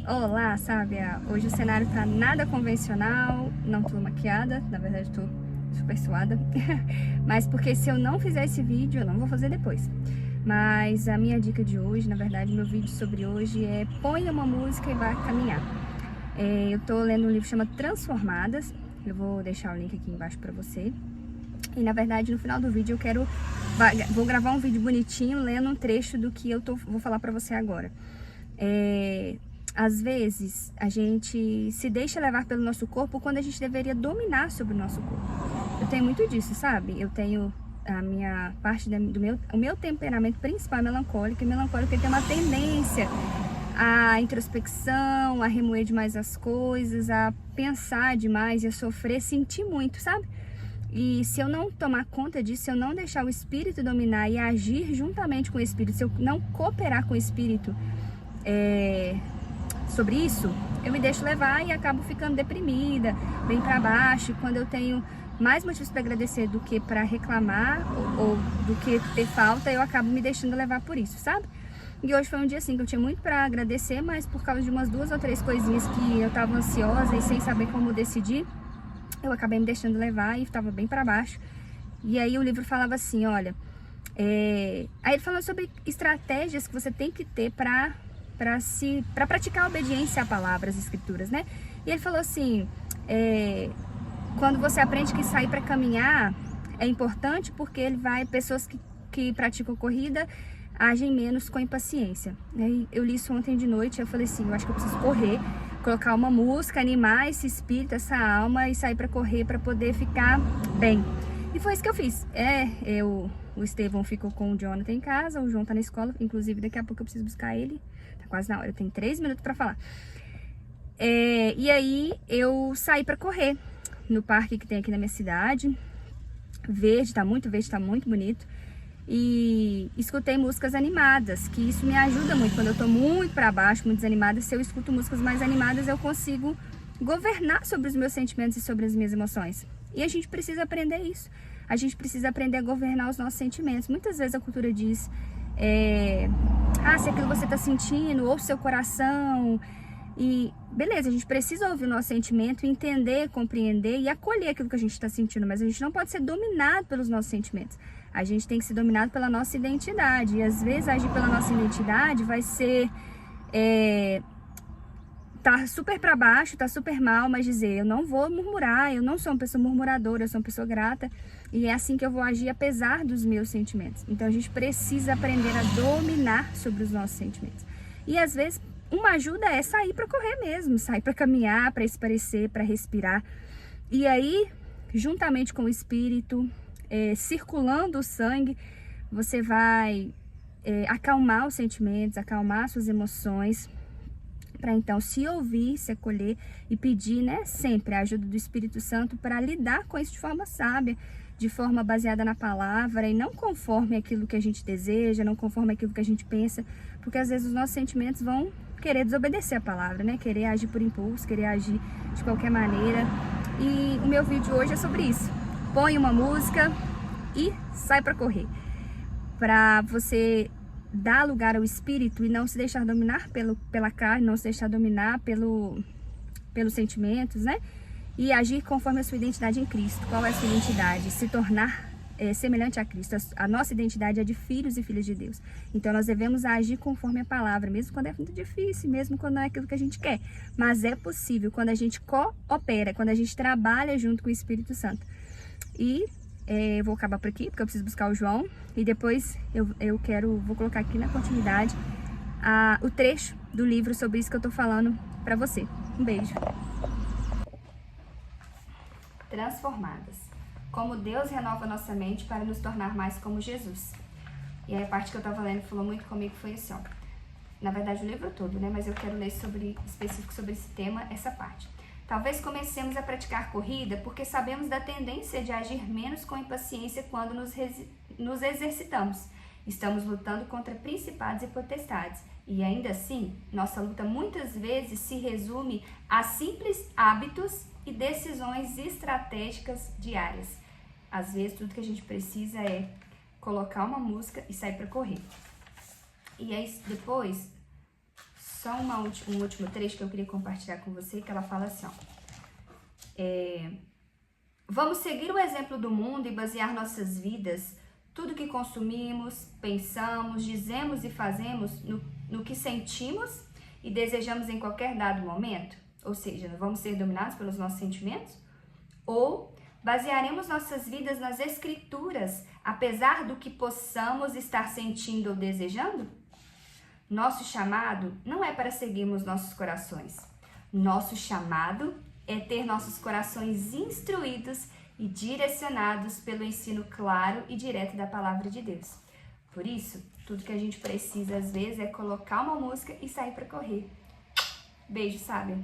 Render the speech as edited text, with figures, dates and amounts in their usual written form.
Olá, Sábia! Hoje o cenário tá nada convencional, não tô maquiada, na verdade tô super suada, mas porque se eu não fizer esse vídeo, eu não vou fazer depois. Mas a minha dica de hoje, na verdade, meu vídeo sobre hoje é ponha uma música e vá caminhar. Eu tô lendo um livro que chama Transformadas, eu vou deixar o link aqui embaixo pra você. E na verdade, no final do vídeo vou gravar um vídeo bonitinho lendo um trecho do que vou falar pra você agora. Às vezes, a gente se deixa levar pelo nosso corpo quando a gente deveria dominar sobre o nosso corpo. Eu tenho muito disso, sabe? Eu tenho a minha parte o meu temperamento principal é melancólico, e melancólico ele tem uma tendência à introspecção, a remoer demais as coisas, a pensar demais e a sofrer, sentir muito, sabe? E se eu não tomar conta disso, se eu não deixar o espírito dominar e agir juntamente com o espírito, se eu não cooperar com o espírito sobre isso, eu me deixo levar e acabo ficando deprimida, bem pra baixo. E quando eu tenho mais motivos para agradecer do que para reclamar ou do que ter falta, eu acabo me deixando levar por isso, sabe? E hoje foi um dia assim que eu tinha muito para agradecer, mas por causa de umas 2 ou 3 coisinhas que eu tava ansiosa e sem saber como decidir, eu acabei me deixando levar e estava bem para baixo. E aí o livro falava assim, olha, aí ele falou sobre estratégias que você tem que ter para praticar a obediência à palavra, às escrituras, né? E ele falou assim, quando você aprende que sair para caminhar é importante porque pessoas que praticam corrida agem menos com impaciência. Eu li isso ontem de noite, eu falei assim, eu acho que eu preciso correr, colocar uma música, animar esse espírito, essa alma e sair para correr para poder ficar bem. E foi isso que eu fiz. O Estevão ficou com o Jonathan em casa, o João tá na escola, inclusive daqui a pouco eu preciso buscar ele. Tá quase na hora, eu tenho 3 minutos pra falar. E aí eu saí pra correr no parque que tem aqui na minha cidade. Verde, tá muito bonito. E escutei músicas animadas, que isso me ajuda muito. Quando eu tô muito pra baixo, muito desanimada, se eu escuto músicas mais animadas, eu consigo governar sobre os meus sentimentos e sobre as minhas emoções. E a gente precisa aprender isso. A gente precisa aprender a governar os nossos sentimentos. Muitas vezes a cultura diz, se aquilo você tá sentindo, ouve seu coração. E beleza, a gente precisa ouvir o nosso sentimento, entender, compreender e acolher aquilo que a gente está sentindo, mas a gente não pode ser dominado pelos nossos sentimentos. A gente tem que ser dominado pela nossa identidade. E às vezes agir pela nossa identidade vai ser tá super pra baixo, tá super mal, mas dizer, eu não vou murmurar, eu não sou uma pessoa murmuradora, eu sou uma pessoa grata, e é assim que eu vou agir apesar dos meus sentimentos. Então a gente precisa aprender a dominar sobre os nossos sentimentos. E às vezes uma ajuda é sair para correr mesmo, sair para caminhar, para esparecer, para respirar. E aí, juntamente com o espírito, circulando o sangue, você vai acalmar os sentimentos, acalmar suas emoções, para então se ouvir, se acolher e pedir, né, sempre a ajuda do Espírito Santo para lidar com isso de forma sábia, de forma baseada na palavra e não conforme aquilo que a gente deseja, não conforme aquilo que a gente pensa, porque às vezes os nossos sentimentos vão querer desobedecer a palavra, né, querer agir por impulso, querer agir de qualquer maneira. E o meu vídeo hoje é sobre isso. Põe uma música e sai para correr, para você dar lugar ao espírito e não se deixar dominar pela carne, não se deixar dominar pelos sentimentos, né? E agir conforme a sua identidade em Cristo. Qual é a sua identidade? Se tornar semelhante a Cristo. A nossa identidade é de filhos e filhas de Deus. Então nós devemos agir conforme a palavra, mesmo quando é muito difícil, mesmo quando não é aquilo que a gente quer. Mas é possível quando a gente coopera, quando a gente trabalha junto com o Espírito Santo. E eu vou acabar por aqui, porque eu preciso buscar o João. E depois vou colocar aqui na continuidade o trecho do livro sobre isso que eu tô falando pra você. Um beijo. Transformadas. Como Deus renova nossa mente para nos tornar mais como Jesus. E aí a parte que eu tava lendo falou muito comigo foi assim, ó. Na verdade o livro todo, né? Mas eu quero ler específico sobre esse tema, essa parte. Talvez comecemos a praticar corrida porque sabemos da tendência de agir menos com impaciência quando nos exercitamos. Estamos lutando contra principados e potestades. E ainda assim, nossa luta muitas vezes se resume a simples hábitos e decisões estratégicas diárias. Às vezes, tudo que a gente precisa é colocar uma música e sair para correr. E aí, depois, só um último trecho que eu queria compartilhar com você, que ela fala assim, ó. Vamos seguir o exemplo do mundo e basear nossas vidas, tudo que consumimos, pensamos, dizemos e fazemos no que sentimos e desejamos em qualquer dado momento? Ou seja, vamos ser dominados pelos nossos sentimentos? Ou basearemos nossas vidas nas escrituras, apesar do que possamos estar sentindo ou desejando? Nosso chamado não é para seguirmos nossos corações. Nosso chamado é ter nossos corações instruídos e direcionados pelo ensino claro e direto da palavra de Deus. Por isso, tudo que a gente precisa às vezes é colocar uma música e sair para correr. Beijo, sábia!